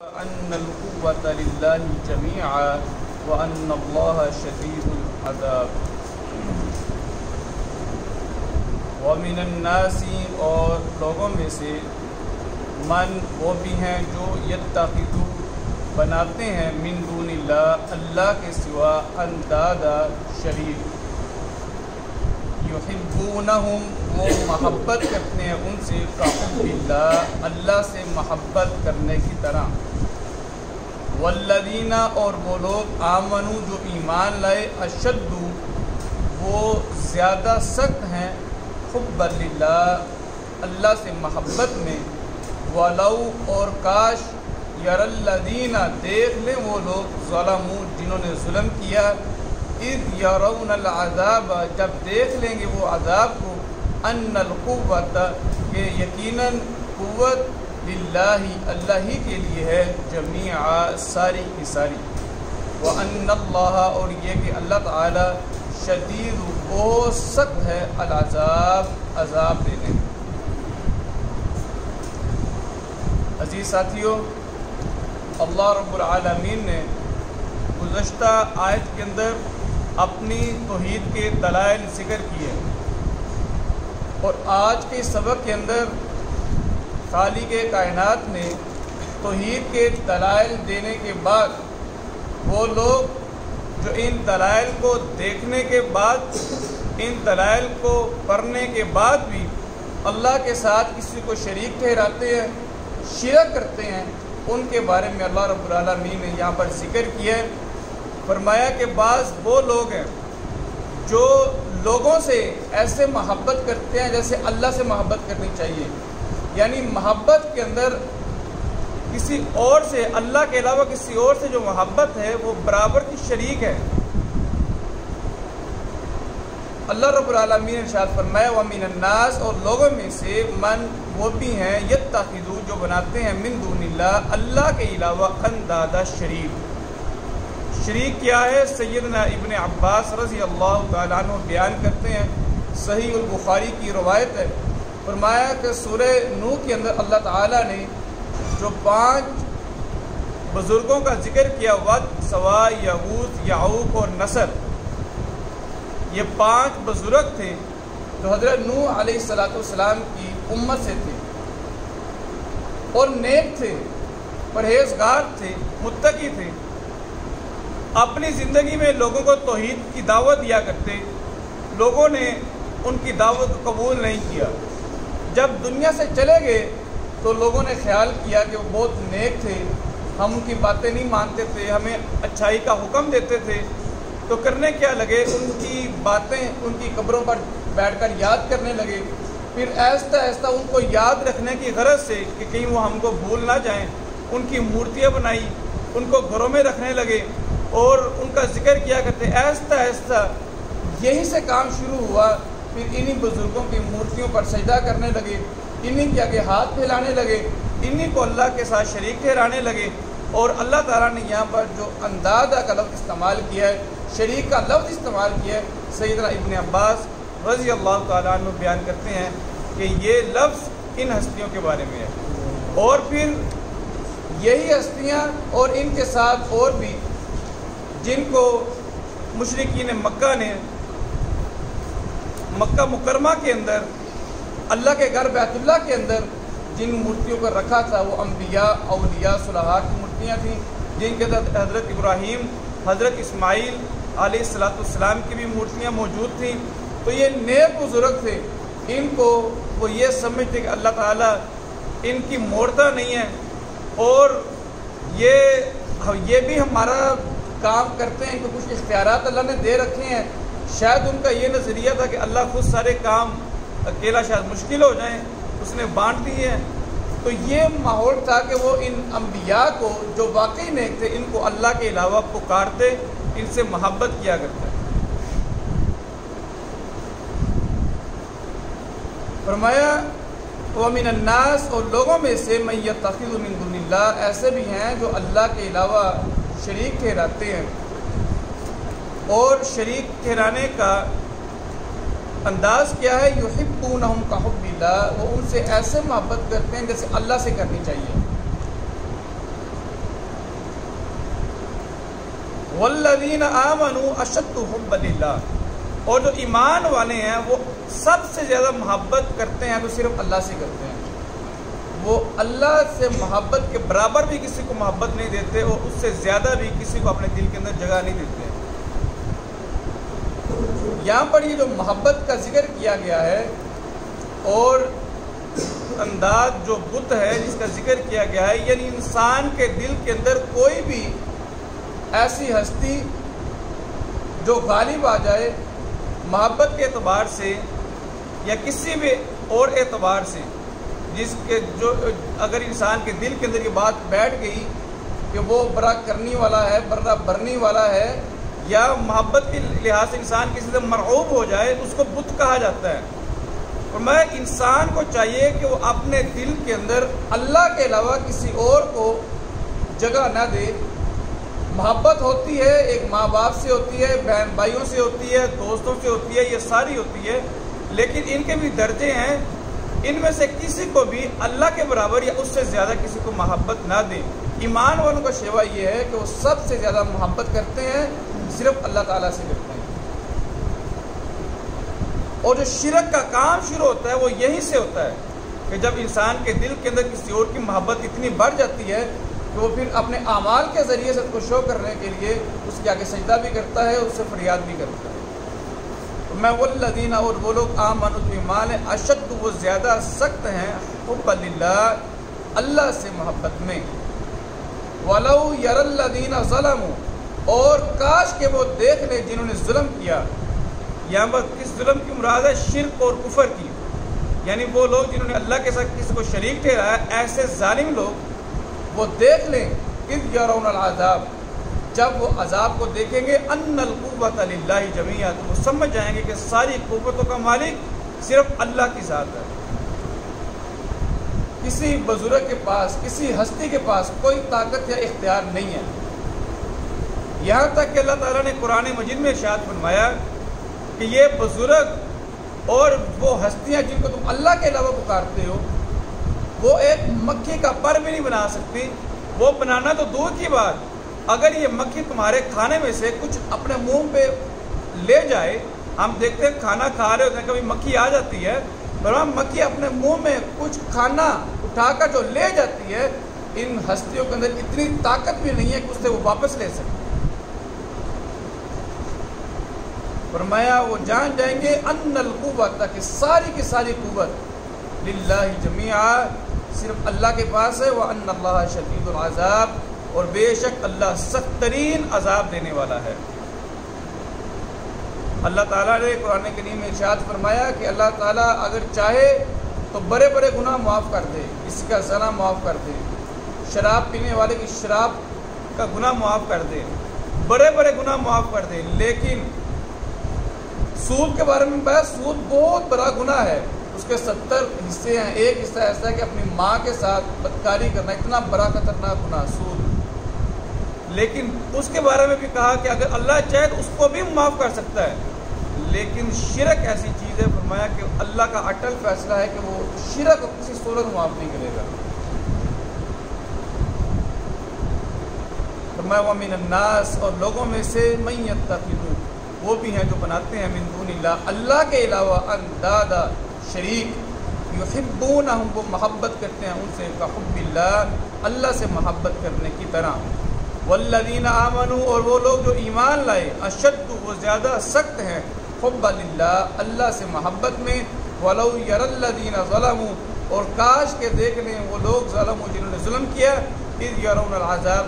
أن القوة لله جميعا وأن الله شديد العذاب ومن الناس اور لوگوں میں سے من وہ بھی ہیں جو یتخذ بناتے ہیں من دون اللہ اللہ کے سوا اندادا شریک یحبونہم وہ محبت کرتے ہیں ان سے کحب اللہ اللہ سے محبت کرنے کی طرح والذین اور وہ لوگ آمنوا جو ایمان لائے اشد وہ زیادہ سخت ہیں حب للہ اللہ سے محبت میں ولو اور کاش یر الذین دیکھ لیں وہ لوگ ظلموا جنہوں نے ظلم کیا اذ یرون العذاب جب دیکھ لیں گے وہ عذاب کو ان القوت کہ یقیناً قوت للہ اللہ ہی کے لیے ہے جمیعا ساری کی ساری وان اللہ اور یہ کہ اللہ تعالی شدید بہت سخت ہے العذاب عذاب دینے میں۔ عزیز ساتھیو، اللہ رب العالمین نے گزشتہ آیت کے اندر اپنی توحید کے دلائل ذکر کیے اور آج کے سبق کے اندر خالق کائنات نے توحید کے دلائل دینے کے بعد وہ لوگ جو ان دلائل کو دیکھنے کے بعد ان دلائل کو پڑھنے کے بعد بھی اللہ کے ساتھ کسی کو شریک ٹھہراتے ہیں شرک کرتے ہیں ان کے بارے میں اللہ رب العالمین نے یہاں پر ذکر کیا ہے۔ فرمایا کہ بعض وہ لوگ ہیں جو لوگوں سے ایسے محبت کرتے ہیں جیسے اللہ سے محبت کرنی چاہیے، یعنی محبت کے اندر کسی اور سے اللہ کے علاوہ کسی اور سے جو محبت ہے وہ برابر کی شریک ہے۔ اللہ رب العالمین نے ارشاد فرمایا وَمِنَ النَّاسِ اور لوگوں میں سے من وہ بھی ہیں یتخذو جو بناتے ہیں من دون اللہ اللہ کے علاوہ اندادا شریک۔ شریک کیا ہے؟ سیدنا ابن عباس رضی اللہ تعالیٰ عنہ بیان کرتے ہیں، صحیح البخاری کی روایت ہے، فرمایا کہ سورہ نوح کے اندر اللہ تعالیٰ نے جو 5 بزرگوں کا ذکر کیا ود سوا یغوث یعوق اور نصر، یہ 5 بزرگ تھے جو حضرت نوح علیہ السلام کی امت سے تھے اور نیک تھے، پرہیزگار تھے، متقی تھے، اپنی زندگی میں لوگوں کو توحید کی دعوت دیا کرتے، لوگوں نے ان کی دعوت کو قبول نہیں کیا۔ جب دنیا سے چلے گئے تو لوگوں نے خیال کیا کہ وہ بہت نیک تھے، ہم ان کی باتیں نہیں مانتے تھے، ہمیں اچھائی کا حکم دیتے تھے، تو کرنے کیا لگے ان کی باتیں ان کی قبروں پر بیٹھ کر یاد کرنے لگے، پھر آہستہ آہستہ ان کو یاد رکھنے کی غرض سے کہ کہیں وہ ہم کو بھول نہ جائیں ان کی مورتیاں بنائی، ان کو گھروں میں رکھنے لگے اور ان کا ذکر کیا کرتے۔ آہستہ آہستہ یہی سے کام شروع ہوا، پھر انہی بزرگوں کی مورتیوں پر سجدہ کرنے لگے، انہی کے آگے ہاتھ پھیلانے لگے، انہی کو اللہ کے ساتھ شریک ٹھہرانے لگے، اور اللہ تعالیٰ نے یہاں پر جو اندادا کا لفظ استعمال کیا ہے، شریک کا لفظ استعمال کیا ہے، سیدنا ابن عباس رضی اللہ تعالیٰ عنہ بیان کرتے ہیں کہ یہ لفظ ان ہستیوں کے بارے میں ہے، اور پھر یہی ہستیاں اور ان کے ساتھ اور بھی جن کو مشرکین مکہ نے مکہ مکرمہ کے اندر اللہ کے گھر بیت اللہ کے اندر جن مورتیوں کو رکھا تھا وہ انبیاء اولیاء صلحاء کی مورتیاں تھیں، جن کے ساتھ حضرت ابراہیم حضرت اسماعیل علیہ السلام کی بھی مورتیاں موجود تھیں۔ تو یہ نیک بزرگ تھے، ان کو وہ یہ سمجھتے کہ اللہ تعالیٰ ان کی موڑتا نہیں ہے اور یہ بھی ہمارا کام کرتے ہیں کہ کچھ اختیارات اللہ نے دے رکھے ہیں، شاید ان کا یہ نظریہ تھا کہ اللہ خود سارے کام اکیلا شاید مشکل ہو جائیں، اس نے بانٹ دیے ہیں۔ تو یہ ماحول تھا کہ وہ ان انبیاء کو جو واقعی نیک تھے ان کو اللہ کے علاوہ پکارتے، ان سے محبت کیا کرتے۔ فرمایا وَمِنَ النَّاسِ اور لوگوں میں سے مَن یتخذ مِن دُونِ اللَّہِ ایسے بھی ہیں جو اللہ کے علاوہ شریک ٹھہراتے ہیں، اور شریک ٹھہرانے کا انداز کیا ہے؟ یحبونہم کحب اللہ، وہ ان سے ایسے محبت کرتے ہیں جیسے اللہ سے کرنی چاہیے۔ والذین آمنوا اشد حبا للہ، اور جو ایمان والے ہیں وہ سب سے زیادہ محبت کرتے ہیں تو صرف اللہ سے کرتے ہیں، وہ اللہ سے محبت کے برابر بھی کسی کو محبت نہیں دیتے اور اس سے زیادہ بھی کسی کو اپنے دل کے اندر جگہ نہیں دیتے۔ یہاں پر یہ جو محبت کا ذکر کیا گیا ہے اور انداز جو بت ہے جس کا ذکر کیا گیا ہے، یعنی انسان کے دل کے اندر کوئی بھی ایسی ہستی جو غالب آ جائے محبت کے اعتبار سے یا کسی بھی اور اعتبار سے، جس کے جو اگر انسان کے دل کے اندر یہ بات بیٹھ گئی کہ وہ برا کرنے والا ہے، برا برنے والا ہے، یا محبت کے لحاظ سے انسان کسی سے مرعوب ہو جائے تو اس کو بت کہا جاتا ہے۔ اور میں انسان کو چاہیے کہ وہ اپنے دل کے اندر اللہ کے علاوہ کسی اور کو جگہ نہ دے۔ محبت ہوتی ہے ایک ماں باپ سے ہوتی ہے، بہن بھائیوں سے ہوتی ہے، دوستوں سے ہوتی ہے، یہ ساری ہوتی ہے، لیکن ان کے بھی درجے ہیں، ان میں سے کسی کو بھی اللہ کے برابر یا اس سے زیادہ کسی کو محبت نہ دے۔ ایمان والوں کا شیوا یہ ہے کہ وہ سب سے زیادہ محبت کرتے ہیں صرف اللہ تعالیٰ سے کرتے ہیں، اور جو شرک کا کام شروع ہوتا ہے وہ یہیں سے ہوتا ہے کہ جب انسان کے دل کے اندر کسی اور کی محبت اتنی بڑھ جاتی ہے کہ وہ پھر اپنے اعمال کے ذریعے سے اس کو شو کرنے کے لیے اس کے آگے سجدہ بھی کرتا ہے، اس سے فریاد بھی کرتا ہے۔ میں والذین، اور وہ لوگ آمنوا ایمان ہے، اشد، وہ زیادہ سخت ہیں، حب للہ، اللہ سے محبت میں، ولو یری الذین ظلموا، اور کاش کہ وہ دیکھ لیں جنہوں نے ظلم کیا۔ یہاں پر کس ظلم کی مراد ہے؟ شرک اور کفر کی، یعنی وہ لوگ جنہوں نے اللہ کے ساتھ کسی کو شریک ٹھہرایا، ایسے ظالم لوگ وہ دیکھ لیں اذ یرون العذاب، جب وہ عذاب کو دیکھیں گے، ان القوۃ للہ جمیعا، تو وہ سمجھ جائیں گے کہ ساری قوتوں کا مالک صرف اللہ کی ذات ہے۔ کسی بزرگ کے پاس، کسی ہستی کے پاس کوئی طاقت یا اختیار نہیں ہے، یہاں تک کہ اللہ تعالیٰ نے قرآن مجید میں ارشاد فرمایا کہ یہ بزرگ اور وہ ہستیاں جن کو تم اللہ کے علاوہ پکارتے ہو، وہ ایک مکھی کا پر بھی نہیں بنا سکتی، وہ بنانا تو دور کی بات، اگر یہ مکھی تمہارے کھانے میں سے کچھ اپنے منہ پہ لے جائے، ہم دیکھتے ہیں کھانا کھا رہے ہوتے ہیں کبھی مکھی آ جاتی ہے، پر ہم مکھی اپنے منہ میں کچھ کھانا اٹھا کر جو لے جاتی ہے، ان ہستیوں کے اندر اتنی طاقت بھی نہیں ہے کہ اس سے وہ واپس لے سکے۔ فرمایا وہ جان جائیں گے ان القوت، کہ ساری کی ساری قوت للہ جمیعا، صرف اللہ کے پاس ہے، وان اللہ شدید العذاب، اور بے شک اللہ سخت ترین عذاب دینے والا ہے۔ اللہ تعالیٰ نے قرآن کریم میں ارشاد فرمایا کہ اللہ تعالیٰ اگر چاہے تو بڑے بڑے گناہ معاف کر دے، کسی کا زنا معاف کر دے، شراب پینے والے کی شراب کا گناہ معاف کر دے، بڑے بڑے گناہ معاف کر دے، لیکن سود کے بارے میں بات، سود بہت بڑا گناہ ہے، اس کے 70 حصے ہیں، ایک حصہ ایسا ہے کہ اپنی ماں کے ساتھ بدکاری کرنا، اتنا بڑا خطرناک گناہ سود، لیکن اس کے بارے میں بھی کہا کہ اگر اللہ چاہے تو اس کو بھی معاف کر سکتا ہے، لیکن شرک ایسی چیز ہے، فرمایا کہ اللہ کا اٹل فیصلہ ہے کہ وہ شرک کو کسی صورت معاف نہیں کرے گا۔ فرمایا وَمِنَ النَّاسِ، اور لوگوں میں سے مَن يَتَّخِذُ، وہ بھی ہیں جو بناتے ہیں من دون اللہ، اللہ کے علاوہ اندادا، شریک، یحبونہم، وہ محبت کرتے ہیں ان سے، کحب اللہ، اللہ سے محبت کرنے کی طرح، والذین آمنوا، اور وہ لوگ جو ایمان لائے، اشد، وہ زیادہ سخت ہیں، حب للہ، اللہ سے محبت میں، ولو یری الذین ظلموا، اور کاش کے دیکھ لیں وہ لوگ ظلموا جنہوں نے ظلم کیا، اذ یرون العذاب،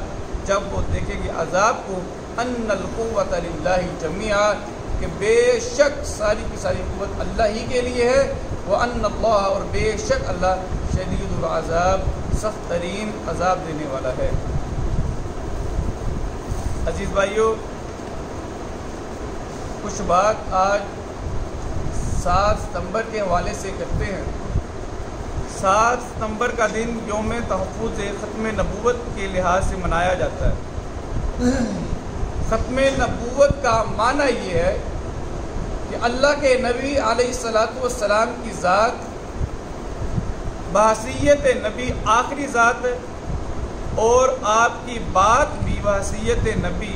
جب وہ دیکھیں گے عذاب کو، ان القوۃ للہ جمیعا، کہ بے شک ساری کی ساری قوت اللہ ہی کے لیے ہے، وان اللہ، اور بے شک اللہ شدید العذاب، سخت ترین عذاب دینے والا ہے۔ عزیز بھائیو، کچھ بات آج 7 ستمبر کے حوالے سے کرتے ہیں۔ 7 ستمبر کا دن یوم تحفظ ختم نبوت کے لحاظ سے منایا جاتا ہے۔ ختم نبوت کا معنی یہ ہے کہ اللہ کے نبی علیہ السلام کی ذات بحیثیت نبی آخری ذات ہے، اور آپ کی بات بھی بحیثیت نبی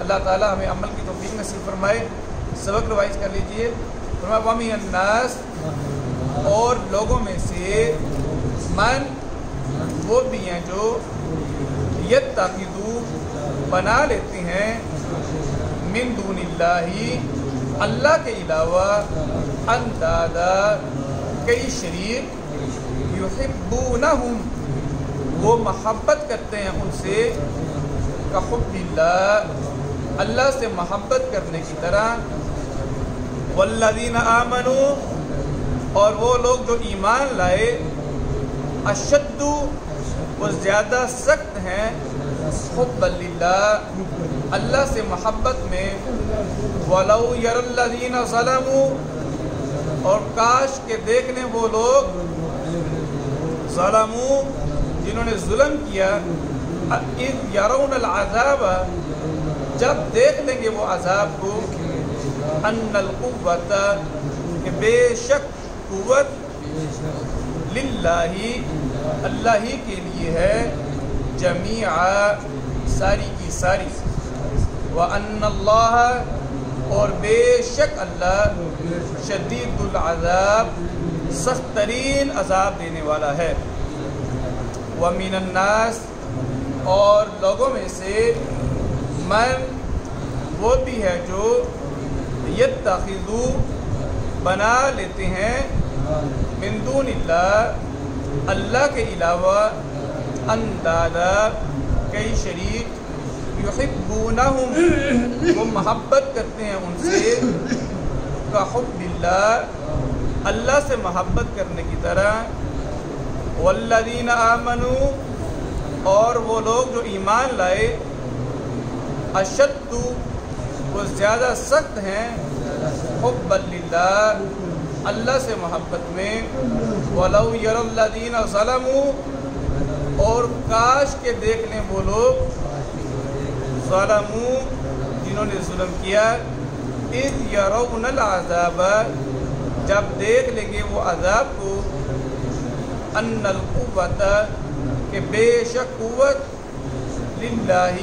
اللہ تعالی ہمیں عمل کی توفیق نصیب فرمائے. سبق ریوائز کر لیجئے. فرمایا وَمِنَ النَّاسِ اور لوگوں میں سے من وہ بھی ہیں جو یتخذو بنا لیتے ہیں من دون اللہ اللہ کے علاوہ اندادا کئی شریک یحبونہم وہ محبت کرتے ہیں ان سے کحب اللہ اللہ سے محبت کرنے کی طرح. والذین آمنوا اور وہ لوگ جو ایمان لائے اشد وہ زیادہ سخت ہیں حب للہ اللہ سے محبت میں. ولو یر الذین ظلموا اور کاش کے دیکھ لیں وہ لوگ ظلموا جنہوں نے ظلم کیا اذ یرون العذاب جب دیکھ لیں گے وہ عذاب کو ان القوت کہ بے شک قوت للہ اللہ ہی کے لیے ہے جمیعا ساری کی ساری. وَأَنَّ اللَّهَ اور بے شک اللہ شدید العذاب سخت ترین عذاب دینے والا ہے. وَمِنَ النَّاسِ اور لوگوں میں سے من وہ بھی ہے جو یتخذو بنا لیتے ہیں من دون اللہ اللہ کے علاوہ اندادا کئی شریک یحبونہم وہ محبت کرتے ہیں ان سے کحب اللہ اللہ سے محبت کرنے کی طرح. والذین آمنوا اور وہ لوگ جو ایمان لائے اشد وہ زیادہ سخت ہیں حب للہ اللہ سے محبت میں. ولو یر الذین ظلموا اور کاش کے دیکھ لیں وہ لوگ ظلموا جنہوں نے ظلم کیا اذ یرون العذاب جب دیکھ لیں گے وہ عذاب کو ان القوت کہ بے شک قوت للہ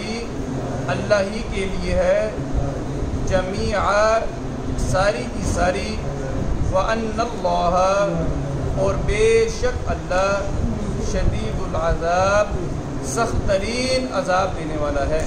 اللہ ہی کے لیے ہے جمیعا ساری کی ساری. وَأَنَّ اللَّهَ اور بے شک اللہ شدید العذاب سخت ترین عذاب دینے والا ہے.